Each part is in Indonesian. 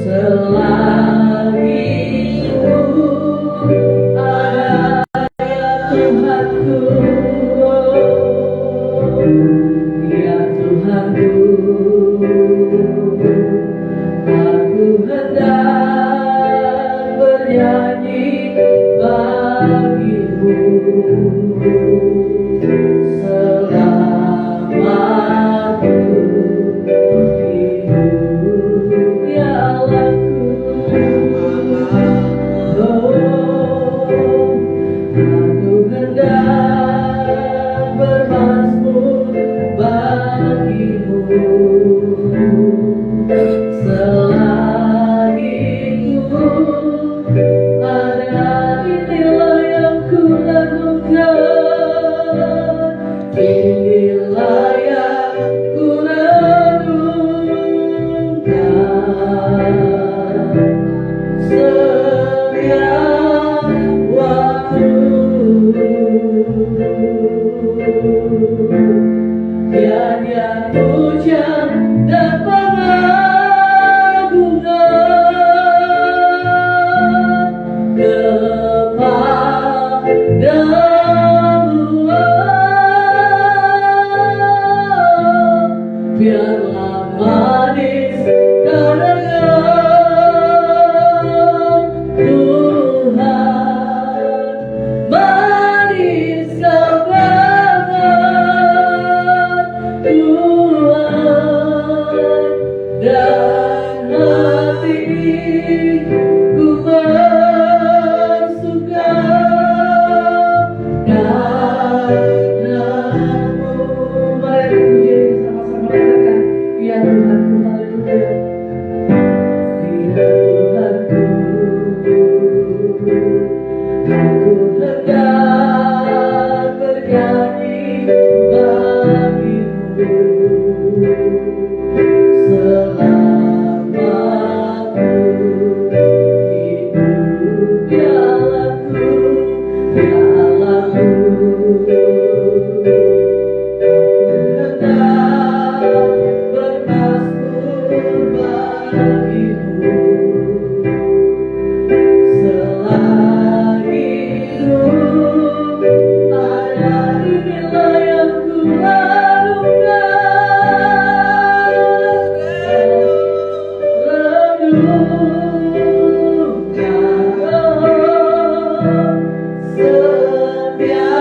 Selagi hidup ada Tuhanku, ya Tuhanku, aku hendak bernyanyi bagimu selama aku hidup, ya Allahku. Aku hendak bermazmur bagimu selagi hidup ada. Inilah yang ku renungkan, inilah yang ku renungkan setiap waktu. Tiada pujian dan pengagungan kepadamu, biarlah manis kedatangan Tuhan, manis kedatangan Tuhan, dan hatiku bersuka karena-Mu. Mari puji sama-sama katakan, ya Tuhanku, haleluya. Ya Tuhanku, aku hendak bernyanyi bagimu selama aku hidup, ya Allahku, ya Allahku. Aku hendak bermazmur bagimu selagi hidup ada. Inilah yang ku renungkan setiap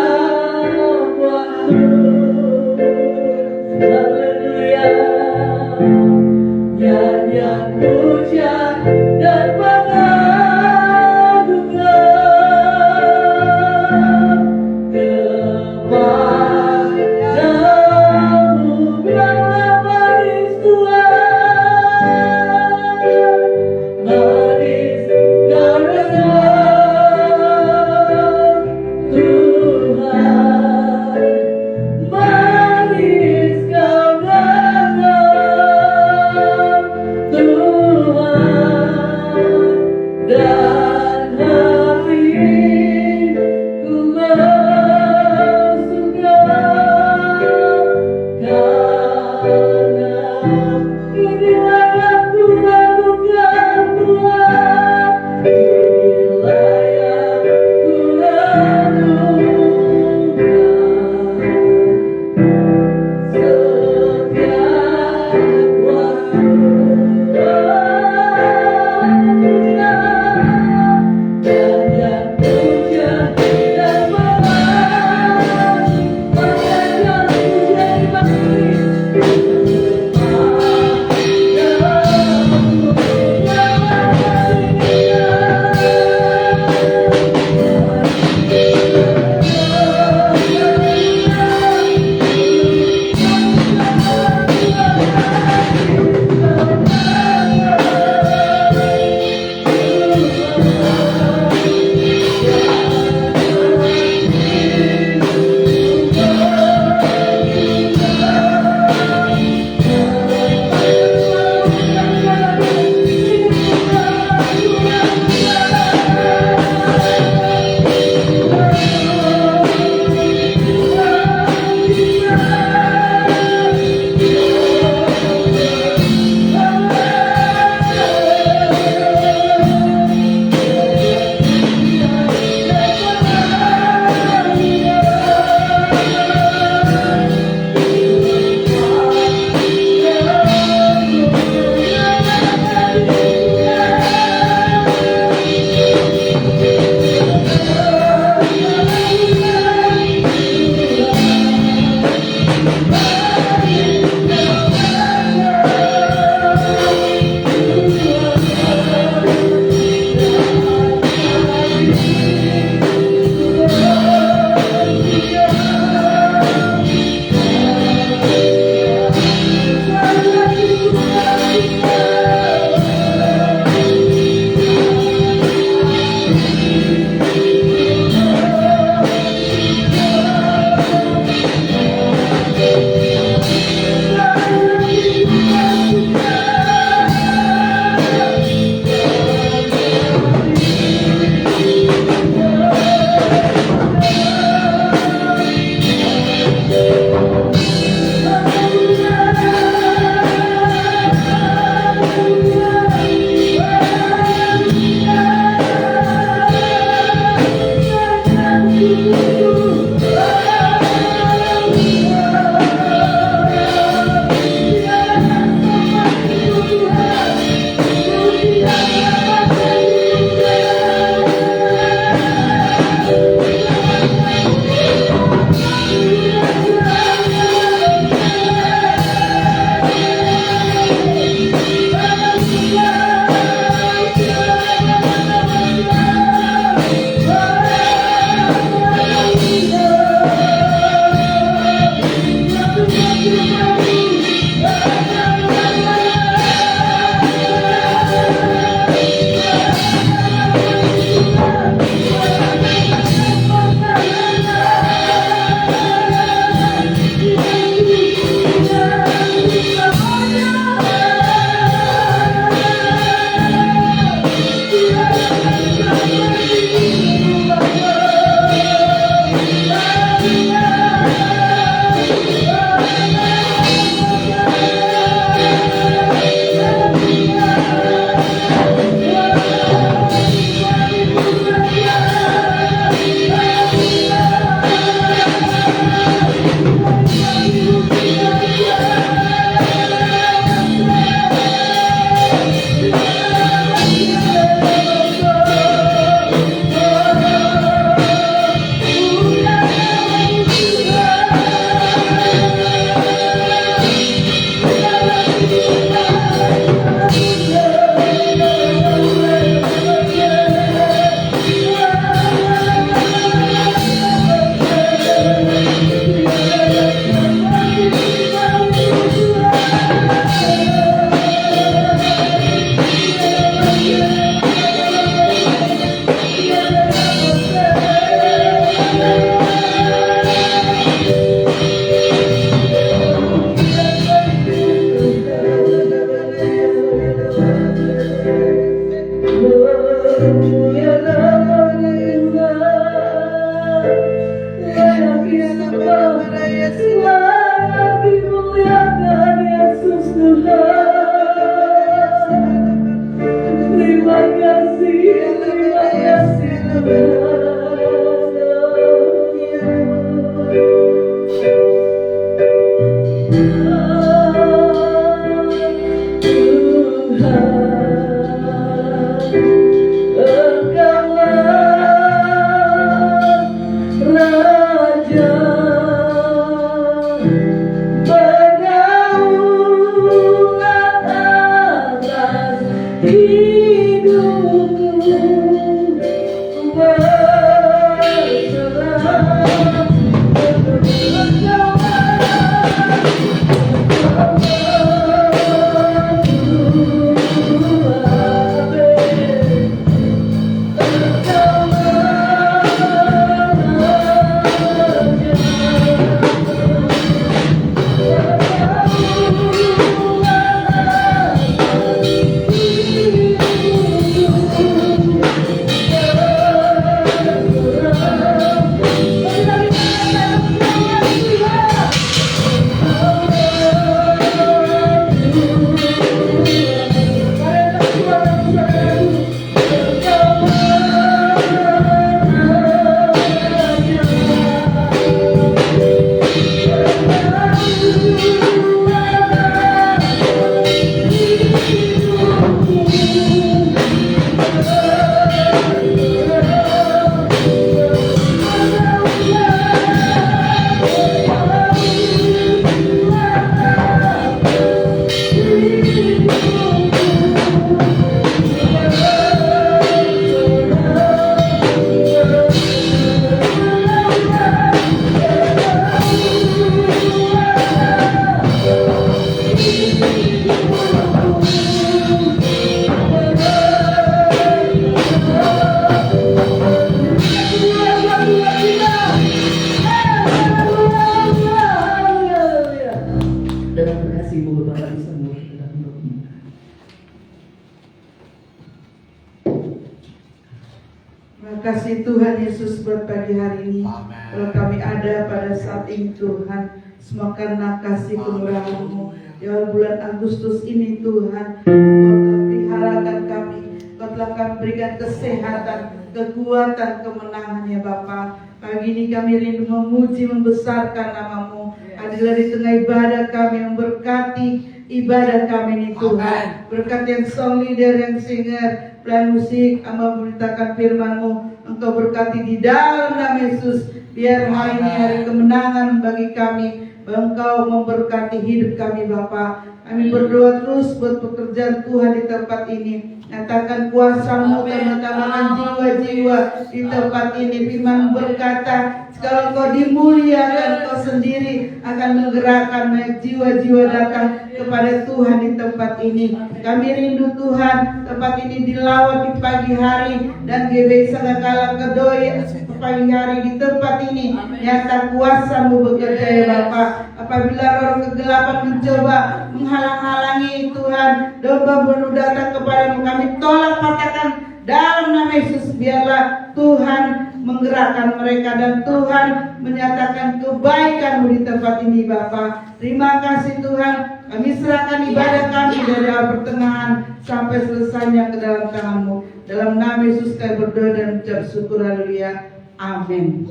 kasih Tuhan Yesus buat pagi hari ini. Kalau kami ada pada saat ini Tuhan, semua karena kasih kemurahan-Mu. Ya bulan Agustus ini Tuhan, Kau telah peliharakan kami, Kau telah kami berikan kesehatan, kekuatan, kemenangan ya Bapa. Pagi ini kami rindu memuji, membesarkan nama-Mu. Adalah di tengah ibadah kami, memberkati ibadah kami ini Tuhan. Berkat yang song leader, yang singer, pelayan musik, hamba memberitakan firman-Mu. Engkau berkati di dalam nama Yesus. Biar hari ini hari kemenangan bagi kami. Engkau memberkati hidup kami Bapa. Kami berdoa terus buat pekerjaan Tuhan di tempat ini. Nyatakan kuasa-Mu, teman-teman jiwa-jiwa di tempat ini. Firman berkata, kalau Kau dimuliakan, Kau sendiri akan menggerakkan banyak jiwa-jiwa datang kepada Tuhan di tempat ini. Kami rindu Tuhan, tempat ini dilawat di pagi hari dan GBI Sagakala Kedoya pagi hari di tempat ini. Nyata kuasa-Mu bekerja ya Bapa. Apabila roh kegelapan mencoba menghalang-halangi Tuhan, domba bunuh datang kepada-Mu, kami tolak patahkan dalam nama Yesus. Biarlah Tuhan menggerakkan mereka dan Tuhan menyatakan kebaikan-Mu di tempat ini Bapa. Terima kasih Tuhan. Kami serahkan ibadah kami dari awal pertengahan sampai selesainya ke dalam tangan-Mu. Dalam nama Yesus kami berdoa dan ucap syukur, haleluya. Amin.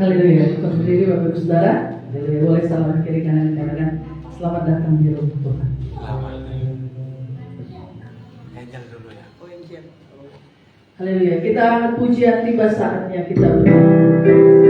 Haleluya. Kita berdiri Bapak Ibu Saudara. Haleluya. Boleh salam kiri kanan dikatakan selamat datang di rumah Tuhan. Haleluya. Kita angkat pujian, tiba saatnya kita berdoa.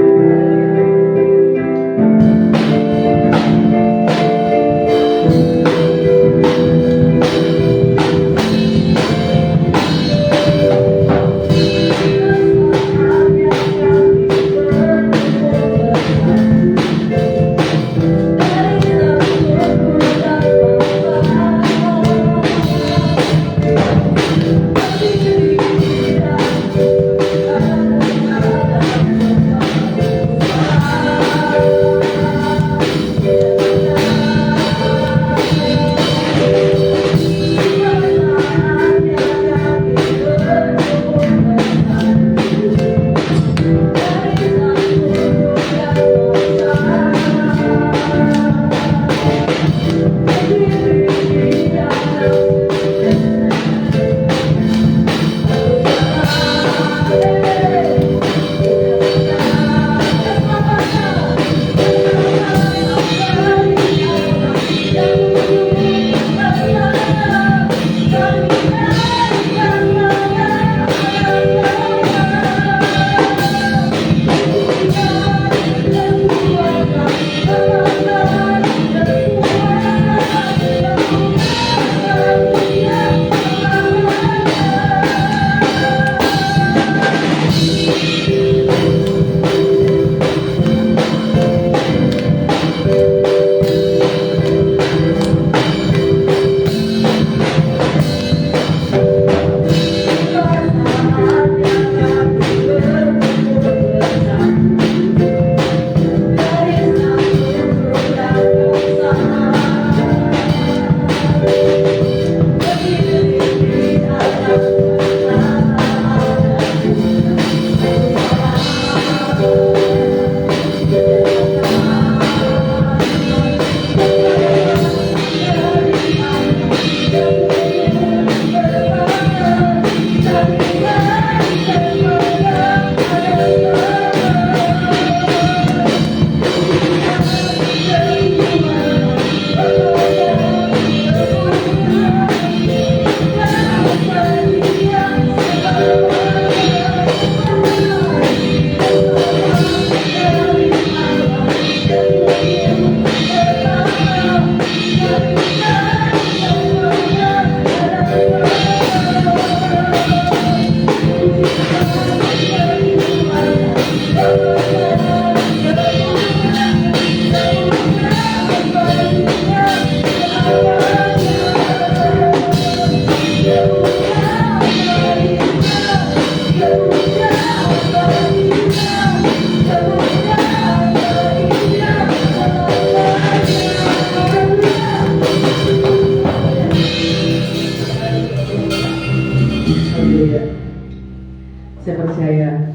supaya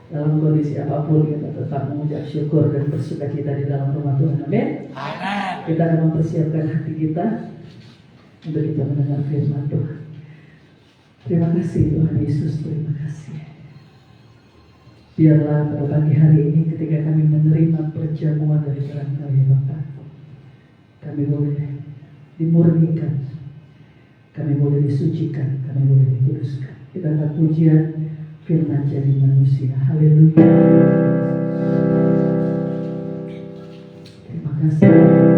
dalam kondisi apapun kita tetap mengucap syukur dan bersuka cita di dalam rumah Tuhan. Amin. Kita akan mempersiapkan hati kita untuk kita mendengar firman Tuhan. Terima kasih Tuhan Yesus, terima kasih. Biarlah pada pagi hari ini ketika kami menerima perjamuan dari tangan kami Bapa, kami boleh dimurnikan, kami boleh disucikan, kami boleh dikuduskan. Kita akan pujian firman jadi manusia. Haleluya. Terima kasih.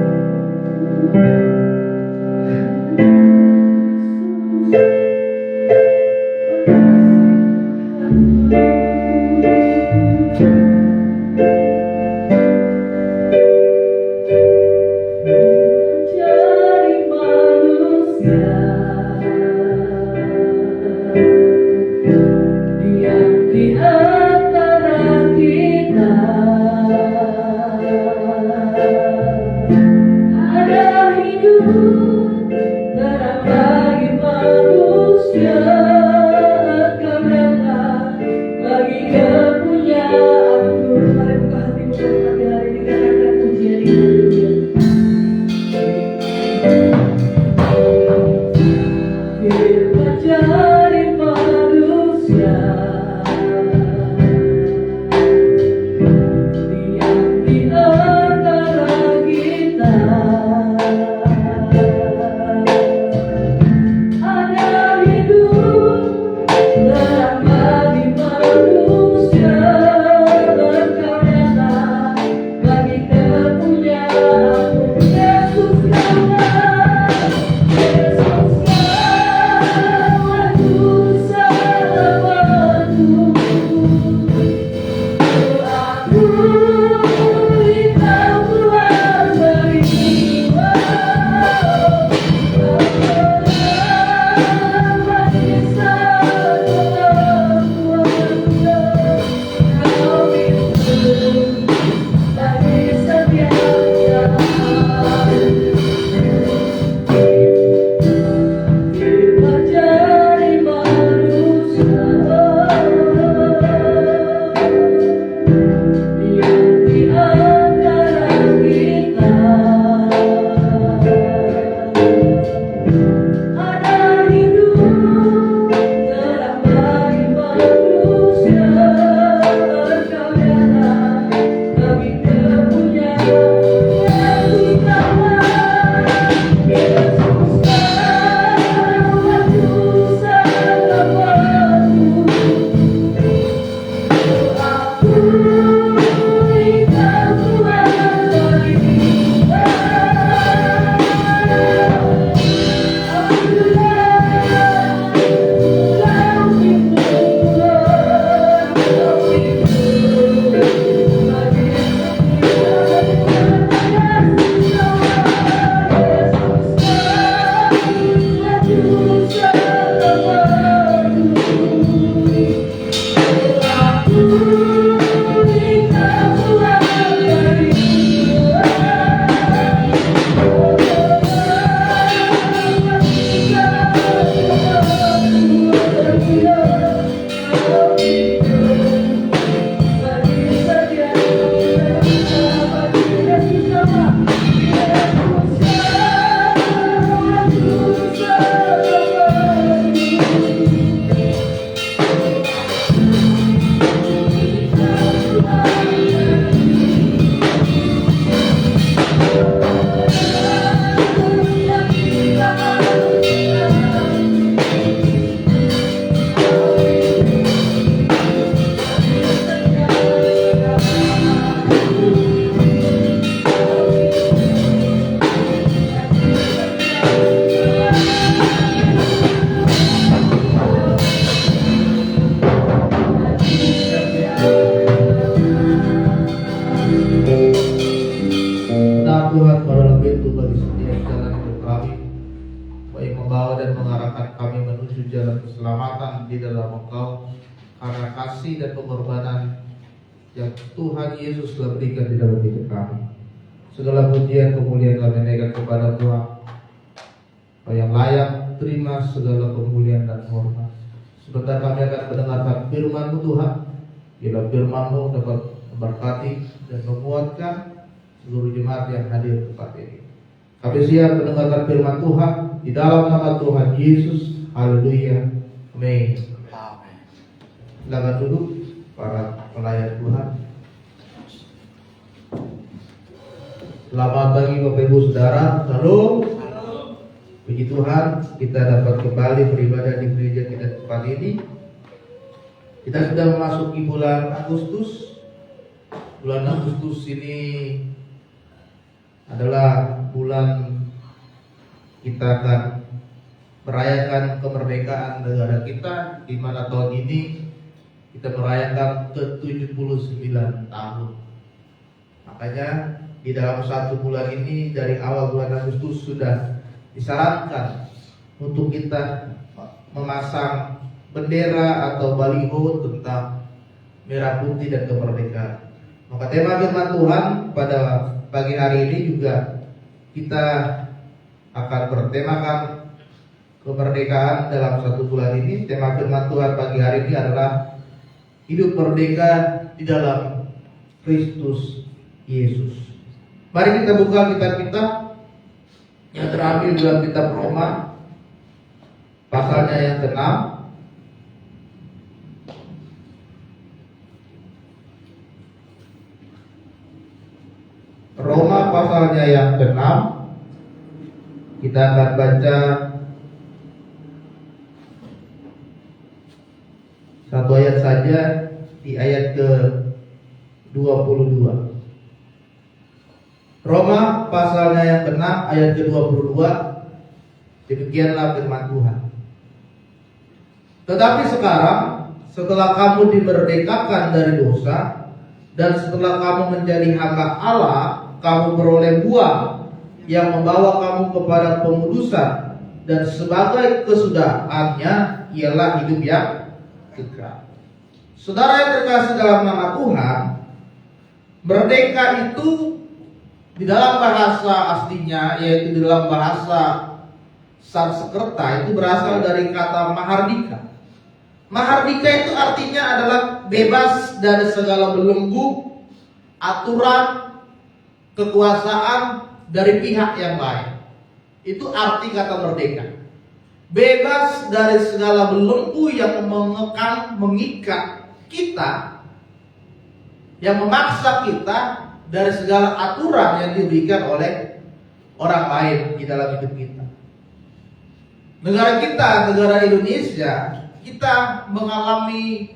di dalam Engkau karena kasih dan pengorbanan yang Tuhan Yesus telah berikan di dalam hidup kami. Segala pujian kemuliaan kami naikkan kepada Tuhan, yang layak terima segala kemuliaan dan hormat. Sebentar kami akan mendengarkan firman-Mu Tuhan. Biarlah firman-Mu dapat memberkati dan menguatkan seluruh jemaat yang hadir di tempat ini. Kami siap mendengarkan firman Tuhan di dalam nama Tuhan Yesus. Haleluya. Amin. Silakan duduk para pelayan Tuhan. Selamat pagi Bapak Ibu Saudara. Shalom. Puji Tuhan, kita dapat kembali beribadah di gereja kita tempat ini. Kita sudah memasuki bulan Agustus. Bulan Agustus ini adalah bulan kita akan merayakan kemerdekaan negara kita, di mana tahun ini kita merayakan ke-79 tahun. Makanya di dalam satu bulan ini, dari awal bulan Agustus sudah disarankan untuk kita memasang bendera atau baliho tentang merah putih dan kemerdekaan. Maka tema firman Tuhan pada pagi hari ini juga kita akan bertemakan kemerdekaan dalam satu bulan ini. Tema firman Tuhan pagi hari ini adalah hidup merdeka di dalam Kristus Yesus. Mari kita buka kitab kita yang terambil dalam kitab Roma pasalnya yang ke-6. Roma pasalnya yang ke-6. Kita akan baca satu ayat saja, di ayat ke-22. Roma pasalnya yang ke-6 ayat ke-22. Demikianlah firman Tuhan. Tetapi sekarang, setelah kamu dimerdekakan dari dosa, dan setelah kamu menjadi hamba Allah, kamu beroleh buah yang membawa kamu kepada pengudusan, dan sebagai kesudahannya ialah hidup yang kekal. Saudara yang terkasih dalam nama Tuhan, merdeka itu di dalam bahasa aslinya, yaitu di dalam bahasa Sanskerta, itu berasal dari kata mahardika. Mahardika itu artinya adalah bebas dari segala belenggu, aturan, kekuasaan dari pihak yang lain. Itu arti kata merdeka. Bebas dari segala belenggu yang mengekang, mengikat kita, yang memaksa kita dari segala aturan yang diberikan oleh orang lain di dalam hidup kita. Negara kita, negara Indonesia, kita mengalami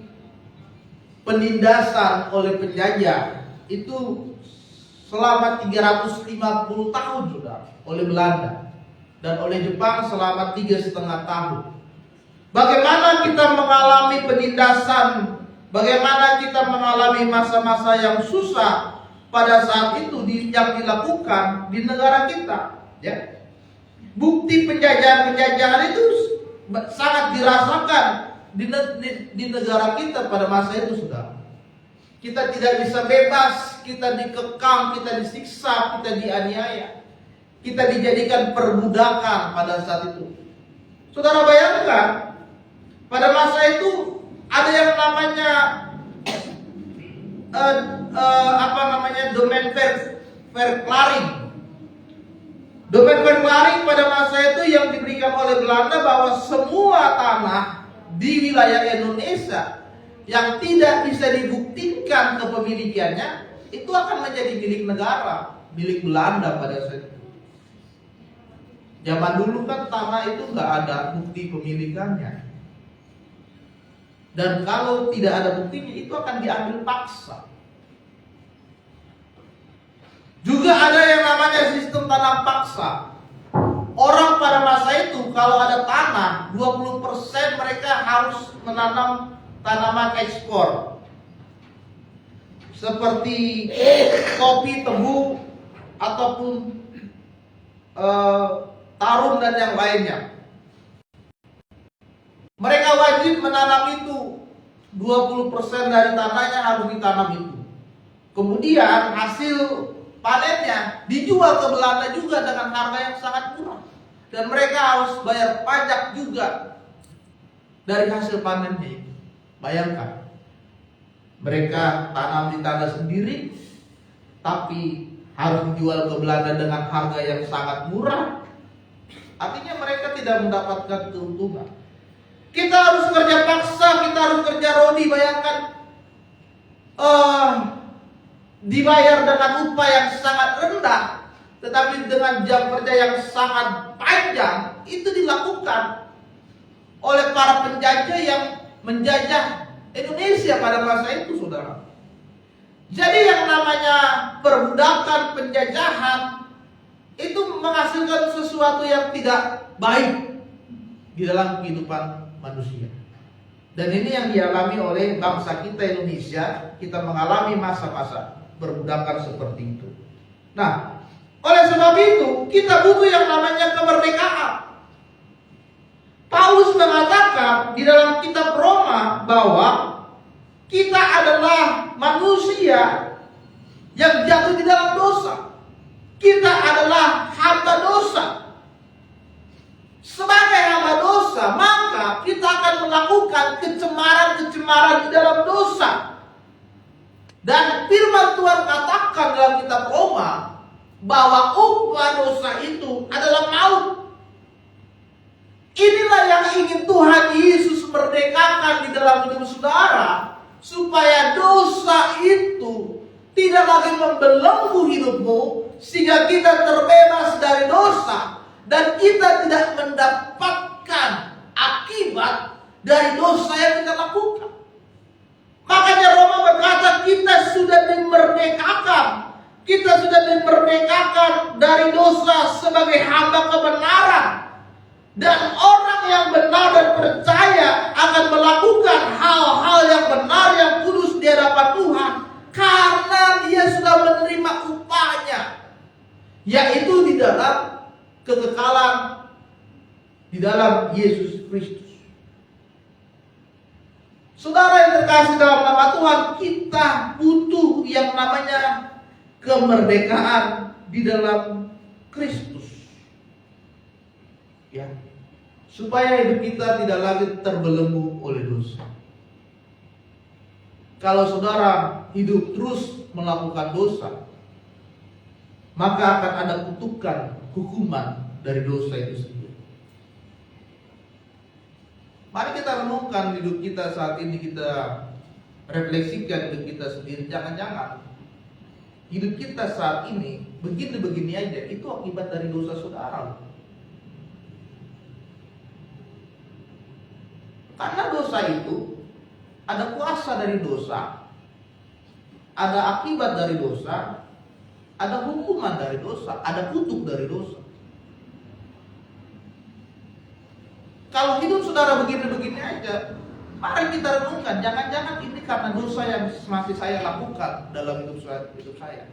penindasan oleh penjajah itu selama 350 tahun sudah oleh Belanda, dan oleh Jepang selama 3,5 tahun. Bagaimana kita mengalami penindasan, bagaimana kita mengalami masa-masa yang susah pada saat itu yang dilakukan di negara kita, ya. Bukti penjajahan itu sangat dirasakan di negara kita pada masa itu, saudara. Kita tidak bisa bebas, kita dikekang, kita disiksa, kita dianiaya, kita dijadikan perbudakan pada saat itu. Saudara bayangkan, pada masa itu ada yang namanya domain verklaring. Domain verklaring pada masa itu yang diberikan oleh Belanda, bahwa semua tanah di wilayah Indonesia yang tidak bisa dibuktikan kepemilikannya itu akan menjadi milik negara, milik Belanda pada saat itu. Zaman dulu kan tanah itu nggak ada bukti pemilikannya, dan kalau tidak ada buktinya itu akan diambil paksa. Juga ada yang namanya sistem tanah paksa. Orang pada masa itu kalau ada tanah, 20% mereka harus menanam tanaman ekspor, seperti kopi, tebu, ataupun tarum dan yang lainnya. Mereka wajib menanam itu. 20% dari tanahnya harus ditanam itu. Kemudian hasil panennya dijual ke Belanda juga dengan harga yang sangat murah, dan mereka harus bayar pajak juga. dari hasil panennya. Bayangkan, mereka tanam di tanah sendiri, tapi harus dijual ke Belanda dengan harga yang sangat murah. Artinya mereka tidak mendapatkan keuntungan. Kita harus kerja paksa, kita harus kerja rodi. Bayangkan, dibayar dengan upah yang sangat rendah, tetapi dengan jam kerja yang sangat panjang. Itu dilakukan oleh para penjajah yang menjajah Indonesia pada masa itu, saudara. Jadi yang namanya perbudakan, penjajahan itu menghasilkan sesuatu yang tidak baik di dalam kehidupan manusia. Dan ini yang dialami oleh bangsa kita Indonesia. Kita mengalami masa-masa perbudakan seperti itu. Nah, oleh sebab itu kita butuh yang namanya kemerdekaan. Paulus mengatakan di dalam kitab Roma bahwa kita adalah manusia yang jatuh di dalam dosa. Kita adalah hamba dosa. Sebagai hamba dosa, maka kita akan melakukan kecemaran-kecemaran di dalam dosa. Dan firman Tuhan katakan dalam kitab Roma bahwa upah dosa itu adalah maut. Inilah yang ingin Tuhan Yesus merdekakan di dalam hidup saudara, supaya dosa itu tidak lagi membelenggu hidupmu, sehingga kita terbebas dari dosa dan kita tidak mendapatkan akibat dari dosa yang kita lakukan. Makanya Roma berkata kita sudah dimerdekakan. Kita sudah dimerdekakan dari dosa sebagai hamba kebenaran. Dan orang yang benar dan percaya akan melakukan hal-hal yang benar, yang kudus di hadapan Tuhan, karena dia sudah menerima upahnya, yaitu di dalam kekekalan di dalam Yesus Kristus. Saudara yang terkasih dalam nama Tuhan, kita butuh yang namanya kemerdekaan di dalam Kristus. Ya, supaya hidup kita tidak lagi terbelenggu oleh dosa. Kalau saudara hidup terus melakukan dosa, maka akan ada kutukan, hukuman dari dosa itu sendiri. Mari kita renungkan hidup kita saat ini, kita refleksikan hidup kita sendiri. Jangan-jangan hidup kita saat ini begini-begini aja, itu akibat dari dosa saudara. Karena dosa itu ada kuasa dari dosa, ada akibat dari dosa, ada hukuman dari dosa, ada kutuk dari dosa. Kalau hidup saudara begini-begini aja, mari kita renungkan, jangan-jangan ini karena dosa yang masih saya lakukan dalam hidup saya.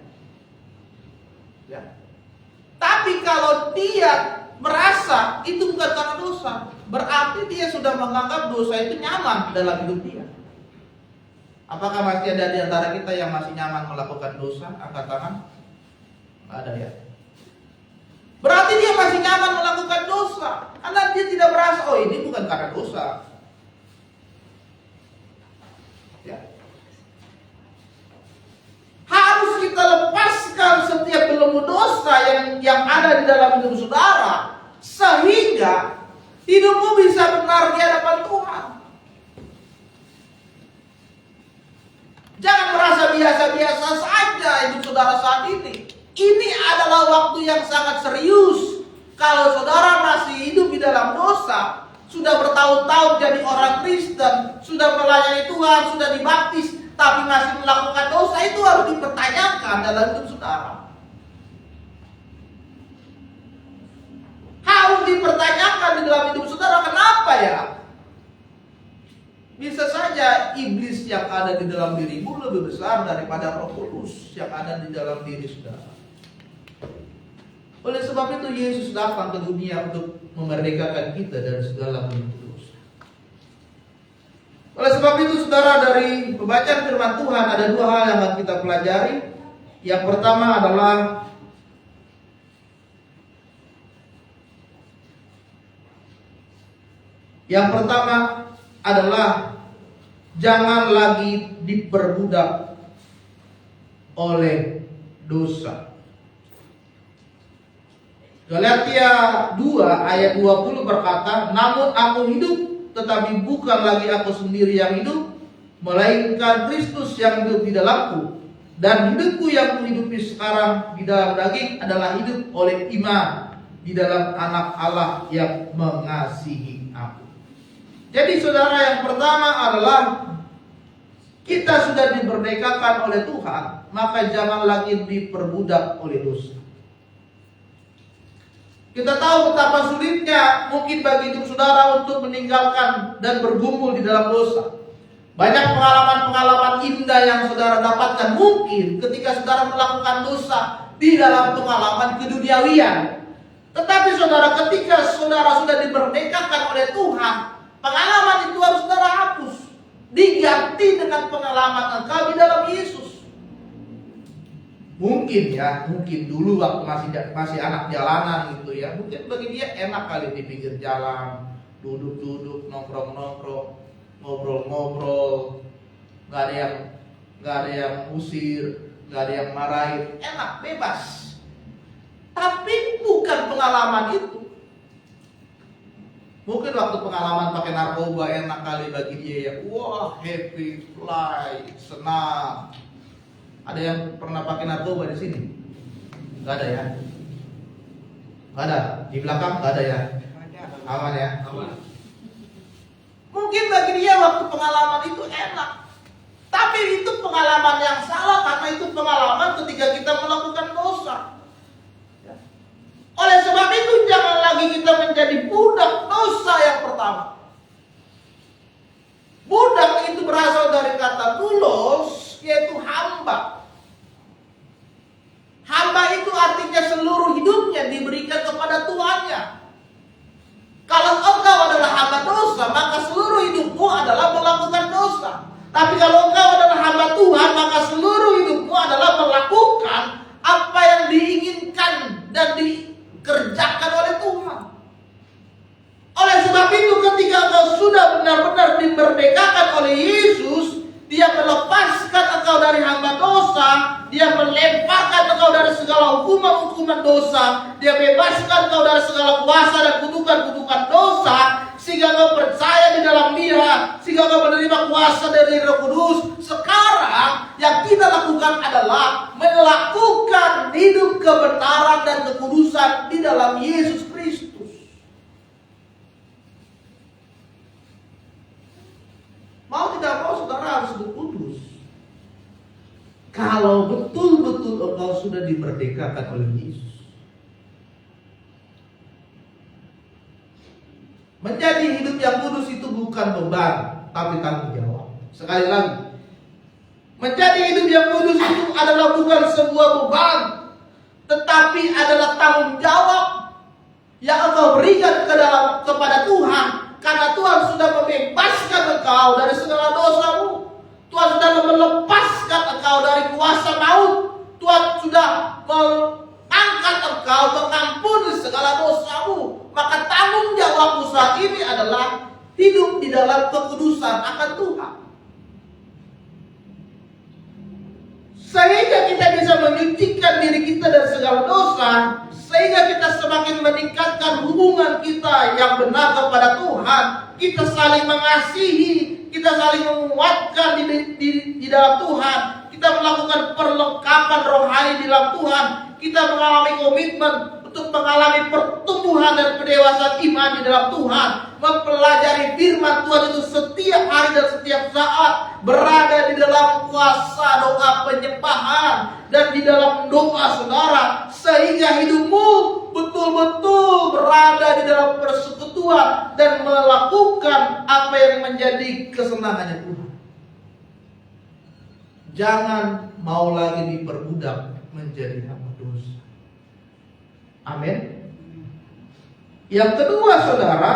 Ya. Tapi kalau dia merasa itu bukan karena dosa, berarti dia sudah menganggap dosa itu nyaman dalam hidup dia. Apakah masih ada di antara kita yang masih nyaman melakukan dosa? Angkat tangan. Nggak ada ya. Berarti dia masih nyaman melakukan dosa, karena dia tidak merasa, oh ini bukan karena dosa. Ya. Harus kita lepaskan setiap belenggu dosa yang ada di dalam hidup saudara, sehingga hidupmu bisa benar di hadapan Tuhan. Jangan merasa biasa-biasa saja hidup saudara saat ini. Ini adalah waktu yang sangat serius. Kalau saudara masih hidup di dalam dosa, sudah bertahun-tahun jadi orang Kristen, sudah melayani Tuhan, sudah dibaptis, tapi masih melakukan dosa, itu harus dipertanyakan dalam hidup saudara. Harus dipertanyakan di dalam hidup saudara. Kenapa ya? Bisa saja iblis yang ada di dalam dirimu lebih besar daripada Roh Kudus yang ada di dalam diri saudara. Oleh sebab itu Yesus datang ke dunia untuk memerdekakan kita dari segala bentuk dosa. Oleh sebab itu saudara, dari pembacaan firman Tuhan ada dua hal yang akan kita pelajari. Yang pertama adalah adalah jangan lagi diperbudak oleh dosa. Galatia 2 ayat 20 berkata, namun aku hidup, tetapi bukan lagi aku sendiri yang hidup, melainkan Kristus yang hidup di dalamku. Dan hidupku yang kuhidupi sekarang di dalam daging adalah hidup oleh iman di dalam Anak Allah yang mengasihi aku. Jadi saudara, yang pertama adalah kita sudah dimerdekakan oleh Tuhan, maka jangan lagi diperbudak oleh dosa. Kita tahu betapa sulitnya mungkin bagi hidup saudara untuk meninggalkan dan bergumul di dalam dosa. Banyak pengalaman-pengalaman indah yang saudara dapatkan mungkin ketika saudara melakukan dosa di dalam pengalaman keduniawian. Tetapi saudara, ketika saudara sudah dimerdekakan oleh Tuhan, pengalaman itu harus saudara hapus, diganti dengan pengalaman engkau di dalam Yesus. Mungkin dulu waktu masih anak jalanan gitu ya, mungkin bagi dia enak kali di pinggir jalan, duduk-duduk, nongkrong-nongkrong, ngobrol-ngobrol, nggak ada yang usir, nggak ada yang marahin, enak, bebas. Tapi bukan pengalaman itu. Mungkin waktu pengalaman pakai narkoba enak kali bagi dia ya, wah happy, fly, senang. Ada yang pernah pakai narkoba di sini? Nggak ada ya? Nggak ada. Di belakang nggak ada ya? Aman ya? Aman. Mungkin bagi dia waktu pengalaman itu enak, tapi itu pengalaman yang salah, karena itu pengalaman ketika kita melakukan dosa. Oleh sebab itu jangan lagi kita menjadi budak dosa yang pertama. Budak itu berasal dari kata doulos, yaitu hamba. Hamba itu artinya seluruh hidupnya diberikan kepada tuannya. Kalau engkau adalah hamba dosa, maka seluruh hidupmu adalah melakukan dosa. Tapi kalau engkau adalah hamba Tuhan, maka seluruh hidupmu adalah melakukan apa yang diinginkan dan dikerjakan oleh Tuhan. Oleh sebab itu ketika engkau sudah benar-benar dimerdekakan oleh Yesus, Dia melepaskan engkau dari hamba dosa, Dia melemparkan engkau dari segala hukuman-hukuman dosa, Dia bebaskan engkau dari segala kuasa dan kutukan-kutukan dosa, sehingga engkau percaya di dalam Dia, sehingga engkau menerima kuasa dari Roh Kudus. Sekarang yang kita lakukan adalah melakukan hidup kebenaran dan kekudusan di dalam Yesus Kristus. Mau tidak mau saudara harus berkudus. Kalau betul-betul engkau sudah dimerdekakan oleh Yesus. Menjadi hidup yang kudus itu bukan beban, tapi tanggung jawab. Sekali lagi, menjadi hidup yang kudus itu adalah bukan sebuah beban, tetapi adalah tanggung jawab yang engkau berikan kepada Tuhan. Karena Tuhan sudah membebaskan engkau dari segala dosamu. Tuhan sudah melepaskan engkau dari kuasa maut. Tuhan sudah mengangkat engkau, mengampuni segala dosamu. Maka tanggung jawabmu saat ini adalah hidup di dalam kekudusan akan Tuhan. Sehingga kita bisa menyucikan diri kita dari segala dosa, sehingga kita semakin meningkatkan hubungan kita yang benar kepada Tuhan. Kita saling mengasihi, kita saling menguatkan di dalam Tuhan. Kita melakukan perlengkapan rohani di dalam Tuhan. Kita mengalami komitmen untuk mengalami pertumbuhan dan pendewasaan iman di dalam Tuhan. Mempelajari firman Tuhan itu setiap hari dan setiap saat. Berada di dalam kuasa doa penyembahan dan di dalam doa saudara, sehingga hidupmu betul-betul berada di dalam persekutuan dan melakukan apa yang menjadi kesenangannya Tuhan. Jangan mau lagi diperbudak menjadi hamba dosa. Amin. Yang kedua saudara,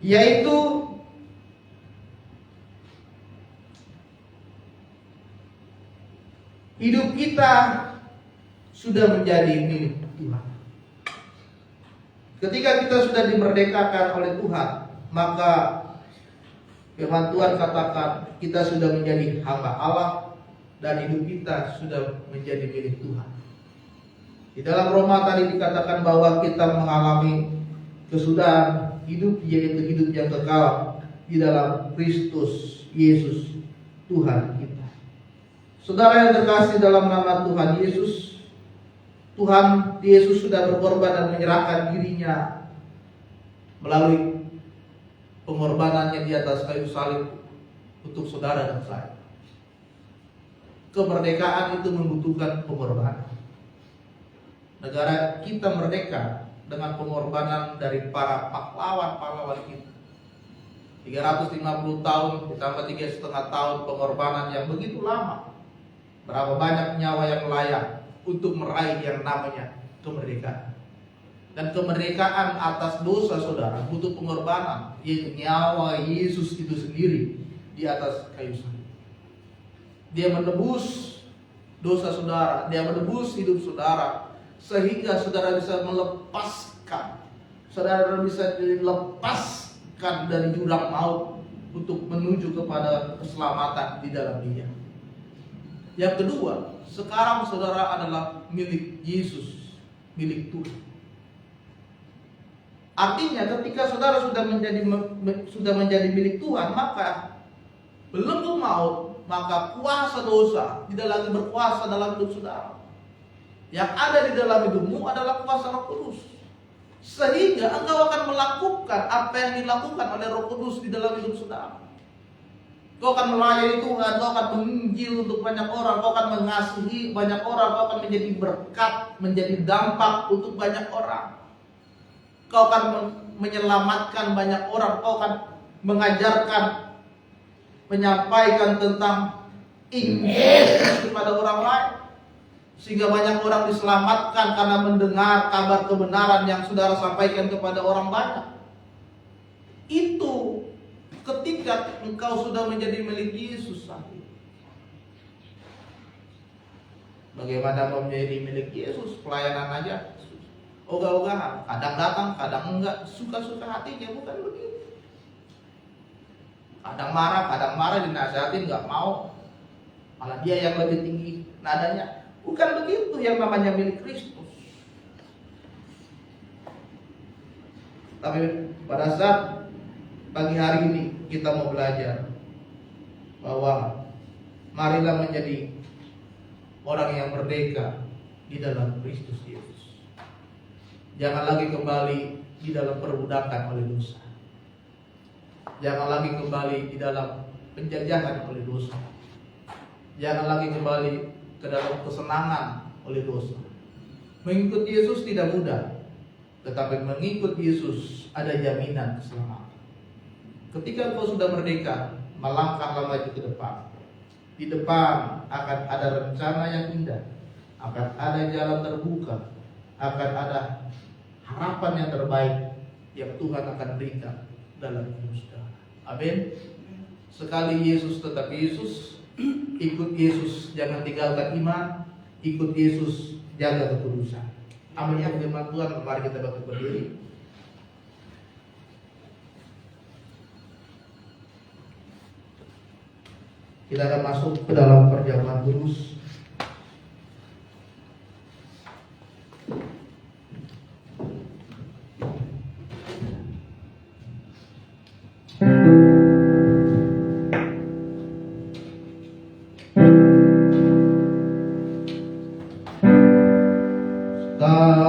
yaitu hidup kita sudah menjadi milik Tuhan. Ketika kita sudah dimerdekakan oleh Tuhan, maka firman Tuhan katakan kita sudah menjadi hamba Allah dan hidup kita sudah menjadi milik Tuhan. Di dalam Roma tadi dikatakan bahwa kita mengalami kesudahan hidup, yaitu hidup yang kekal di dalam Kristus Yesus Tuhan kita. Saudara yang terkasih dalam nama Tuhan Yesus, Tuhan Yesus sudah berkorban dan menyerahkan dirinya melalui pengorbanannya di atas kayu salib untuk saudara dan saya. Kemerdekaan itu membutuhkan pengorbanan. Negara kita merdeka dengan pengorbanan dari para pahlawan-pahlawan kita. 350 tahun ditambah 3,5 tahun pengorbanan yang begitu lama. Berapa banyak nyawa yang layak untuk meraih yang namanya kemerdekaan. Dan kemerdekaan atas dosa saudara butuh pengorbanan, yaitu nyawa Yesus itu sendiri di atas kayu salib. Dia menebus dosa saudara, dia menebus hidup saudara, sehingga saudara bisa melepaskan, saudara bisa dilepaskan dari jurang maut untuk menuju kepada keselamatan di dalam Dia. Yang kedua, sekarang saudara adalah milik Yesus, milik Tuhan. Artinya ketika saudara sudah menjadi milik Tuhan, maka belenggu maut, maka kuasa dosa tidak lagi berkuasa dalam hidup saudara. Yang ada di dalam hidupmu adalah kuasa Roh Kudus. Sehingga engkau akan melakukan apa yang dilakukan oleh Roh Kudus di dalam hidup saudara. Kau akan melayani Tuhan, kau akan menginjil untuk banyak orang, kau akan mengasihi banyak orang, kau akan menjadi berkat, menjadi dampak untuk banyak orang. Kau akan menyelamatkan banyak orang, kau akan mengajarkan, menyampaikan tentang Injil kepada orang lain. Sehingga banyak orang diselamatkan karena mendengar kabar kebenaran yang saudara sampaikan kepada orang banyak. Itu ketika engkau sudah menjadi milik Yesus. Bagaimana mau menjadi milik Yesus? Pelayanan aja, ogah-ogahan, kadang datang, kadang enggak, suka-suka hatinya, bukan begitu. Kadang marah dinasihatin enggak mau, malah dia yang lebih tinggi nadanya. Bukan begitu yang namanya milik Kristus. Tapi pada saat pagi hari ini kita mau belajar bahwa marilah menjadi orang yang merdeka di dalam Kristus Yesus. Jangan lagi kembali di dalam perbudakan oleh dosa. Jangan lagi kembali di dalam penjajahan oleh dosa. Jangan lagi kembali ke dalam kesenangan oleh dosa. Mengikut Yesus tidak mudah, tetapi mengikut Yesus ada jaminan keselamatan. Ketika engkau sudah merdeka, melangkahlah maju ke depan. Di depan akan ada rencana yang indah, akan ada jalan terbuka, akan ada harapan yang terbaik yang Tuhan akan berikan dalam hidup saudara. Amin. Sekali Yesus tetap Yesus. Ikut Yesus, jangan tinggalkan iman. Ikut Yesus, jaga kekudusan. Amin ya firman Tuhan. Mari kita bangkit berdiri. Kita akan masuk ke dalam perjamuan kudus. Bye.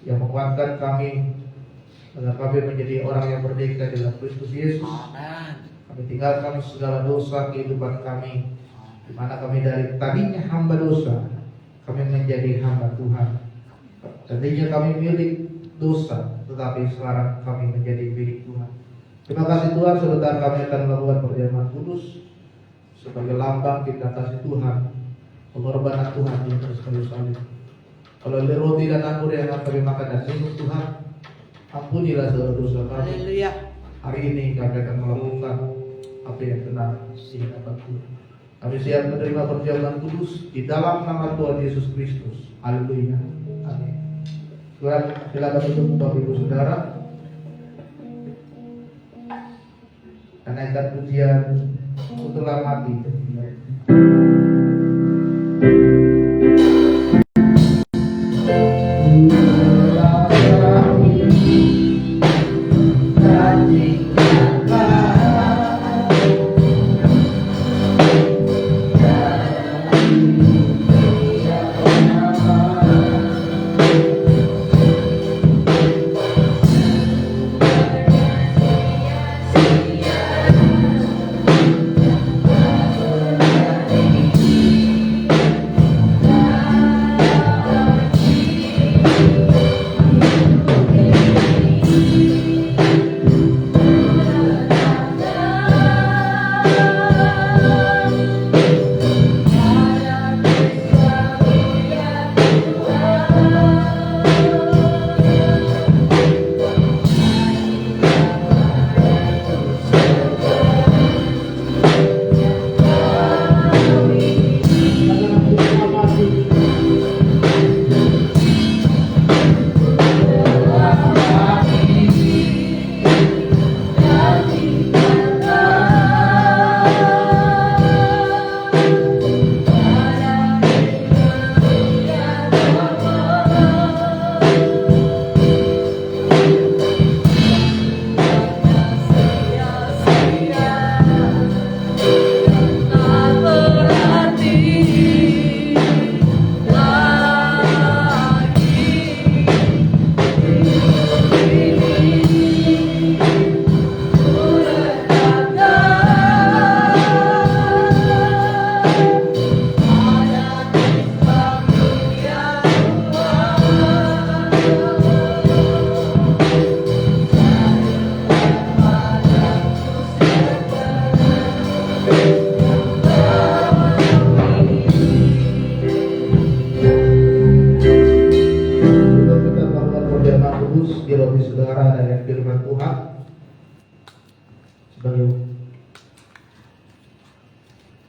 yang menguatkan kami agar kami menjadi orang yang merdeka dalam Kristus Yesus. Kami tinggalkan segala dosa kehidupan kami, di mana kami dari tadinya hamba dosa, kami menjadi hamba Tuhan. Tadinya kami milik dosa, tetapi sekarang kami menjadi milik Tuhan. Terima kasih Tuhan, sebentar kami akan melakukan perjamuan kudus sebagai lambang kita kasih Tuhan, pengorbanan Tuhan di atas kayu salib. Kalau roti dan anggur yang akan kami makan dan minum Tuhan, ampunilah segala dosa kami. Haleluya. Hari ini kami akan melakukan apa yang benar di hadapan Tuhan. Kami siap menerima perjamuan kudus di dalam nama Tuhan Yesus Kristus. Haleluya. Amin. Silakan untuk Bapak Ibu Saudara menaikkan pujian Putulah Mati.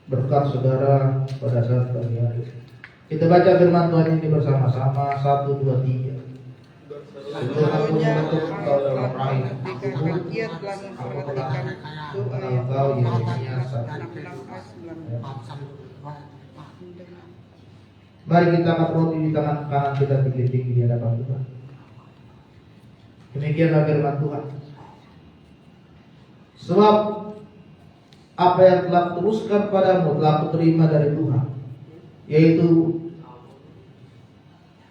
Berkat saudara pada saat pagi hari. Kita baca firman Tuhan ini bersama-sama. 1, 2, 3. Setelah aku mengutuk engkau dalam rahim ibumu, aku telah mengenal engkau Yeremia 1. Mari kita angkat roti di tangan kanan kita tinggi-tinggi di hadapan Tuhan. Demikianlah firman Tuhan. Sebab apa yang telah kuteruskan padamu telah kuterima dari Tuhan, yaitu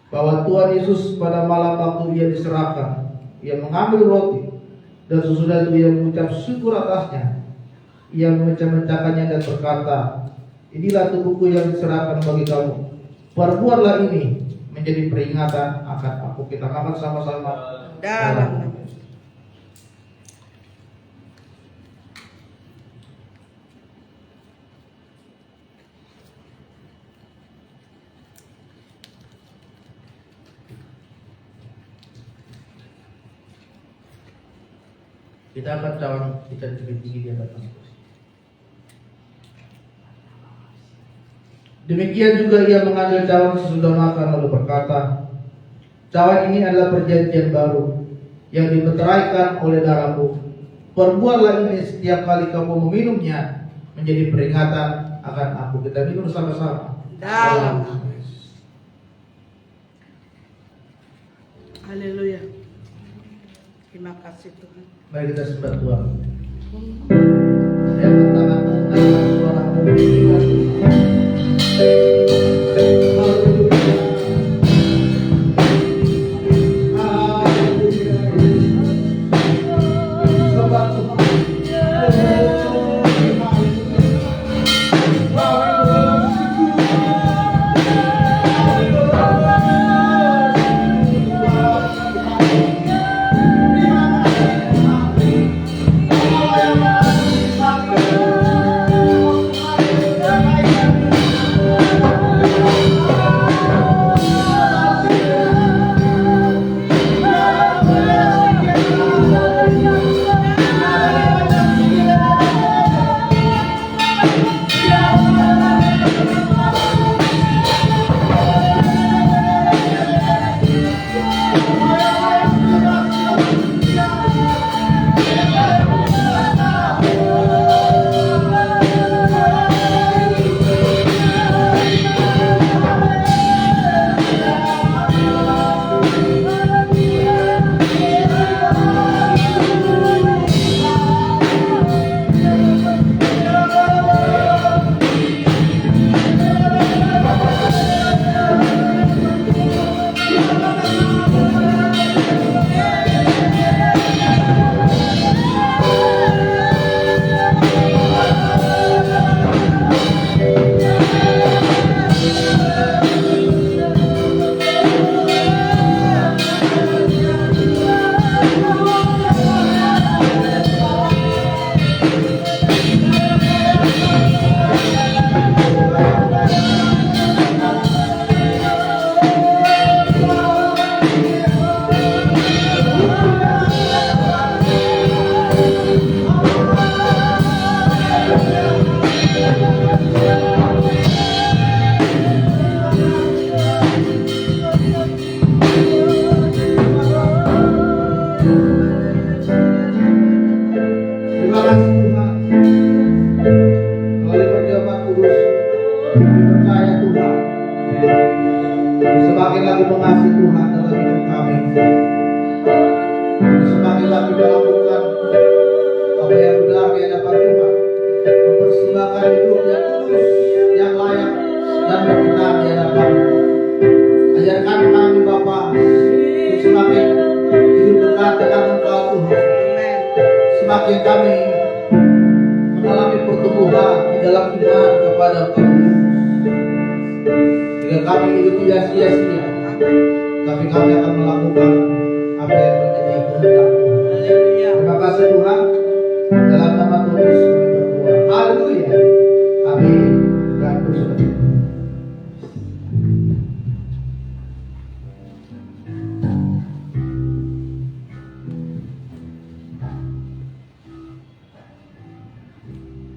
bahwa Tuhan Yesus pada malam waktu Ia diserahkan, Ia mengambil roti dan sesudah itu Ia mengucap syukur atasnya. Ia memecah-mecahkannya dan berkata, inilah tubuhku yang diserahkan bagi kamu. Perbuatlah ini menjadi peringatan akan aku. Kita makan sama-sama dalam. Kita akan cawan kita tinggi di hadapan. Demikian juga ia mengambil cawan sesudah makan lalu berkata, cawan ini adalah perjanjian baru yang dimeteraikan oleh darahku. Perbuatlah ini setiap kali kamu meminumnya menjadi peringatan akan aku. Kita minum sama-sama. Dalam. Haleluya. Terima kasih Tuhan. Mari kita sembah Tuhan. Saya tangan mengangkat suara Haleluya. semakin kami mengalami pertumbuhan di dalam iman kepada Tuhan Yesus. Jika kami itu tidak sia-sia, tapi kami akan melakukan apa yang menjadi kehendak Tuhan. Terima kasih Tuhan. Dalam nama Tuhan Yesus kami berdoa. Haleluya. Amin. Dan bersyukur.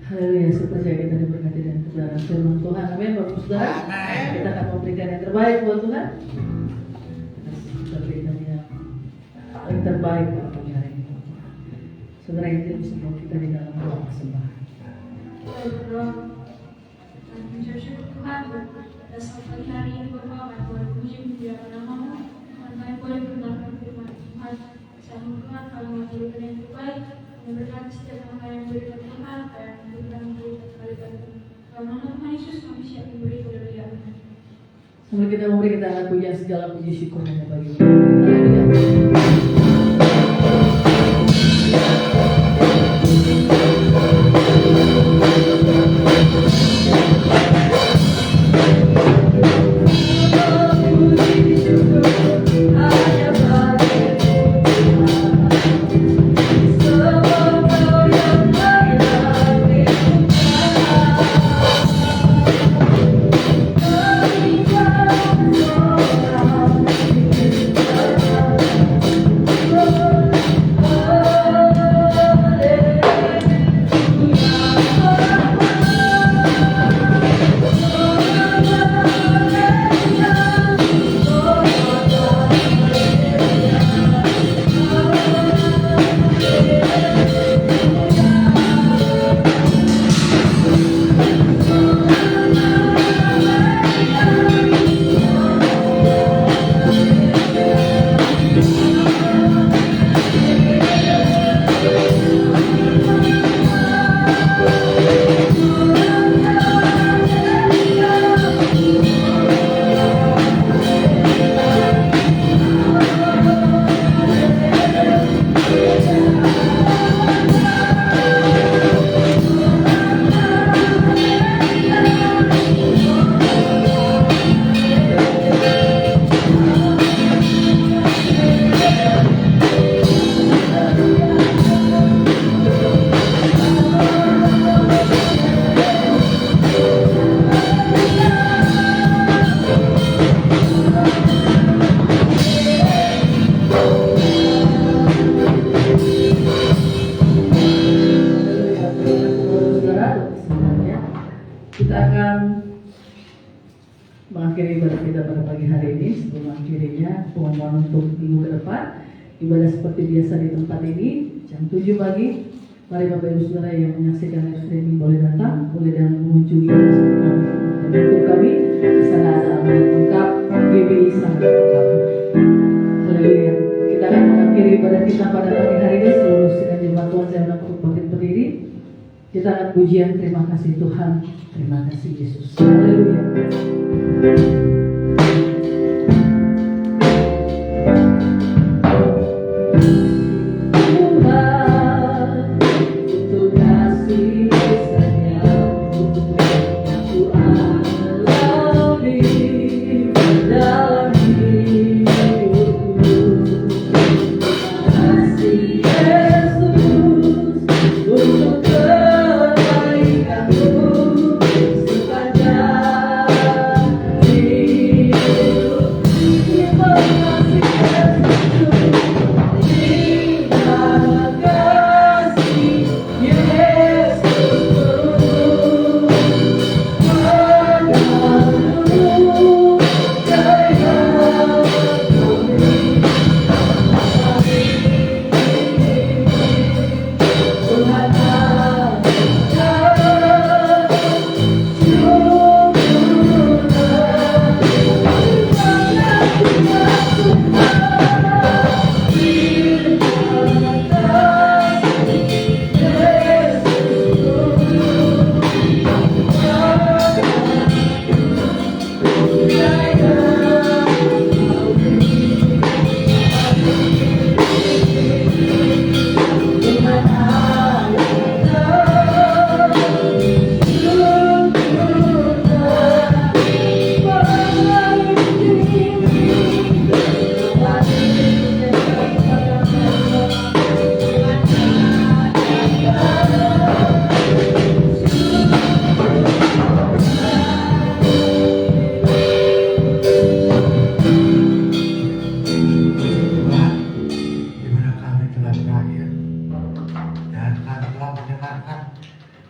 Haleluya, saya percaya kita diberkati dengan kebenaran firman Tuhan. Amin, Bapak Saudara. Kita akan memberikan yang terbaik buat Tuhan. Kita berikan yang terbaik buat pagi hari ini. Saudara yang tidak bisa kita di dalam doa persembahan. Bersyukur Tuhan atas pagi hari ini Bapak, kami boleh puji memuliakan nama-Mu, kami boleh mendengarkan firman Tuhan. Sama Tuhan, kami mau berikan yang terbaik, memberikan setiap apa yang berikan Tuhan, apa yang berikan kebaikan. Dalam nama Tuhan Yesus kami siap memberi kemuliaan. Sambil kita memberi kita akan pujian segala puji syukur hanya bagi Tuhan. Haleluya. mengakhiri ibadah kita pada pagi hari ini. Sebelum mengakhirinya, mohon untuk minggu ke depan ibadah seperti biasa di tempat ini jam 7 pagi. Mari Bapak Ibu Saudara yang menyaksikan live streaming boleh datang, boleh dan mengunjungi YouTube kami. Di sana ada alamat lengkap, GBI sangat lengkap. Haleluya. Kita akan mengakhiri ibadah kita pada pagi hari ini. Seluruh sidang jemaat Tuhan saya undang untuk bangkit berdiri. Kita akan pujian terima kasih Tuhan, terima kasih Yesus. Haleluya. Sepanjang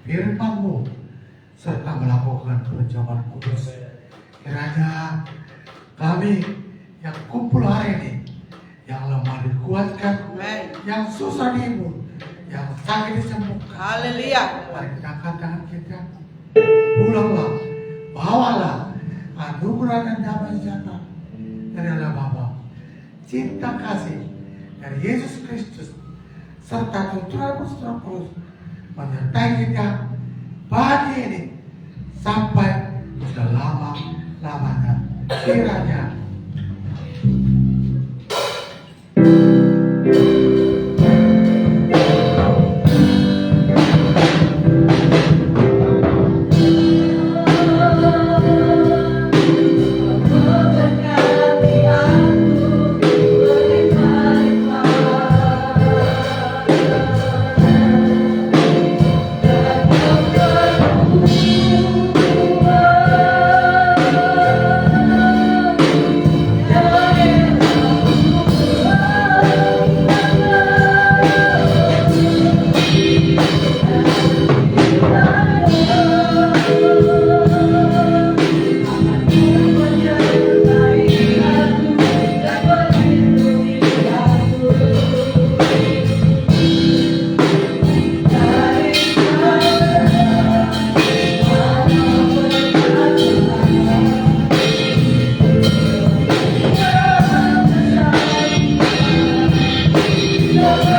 firman-Mu serta melakukan perencanaan kudus. Kiranya kami yang kumpul hari ini, yang lemah dikuatkan, yang susah dihibur, yang sakit disembuhkan. Haleluya. Mari kita angkat tangan kita. Pulanglah, bawalah anugerah dan damai sejahtera dari Allah Bapa, cinta kasih dari Yesus Kristus, serta tuntunan Roh Kudus menyertai kita pagi ini sampai selama-lamanya. Kiranya Lord.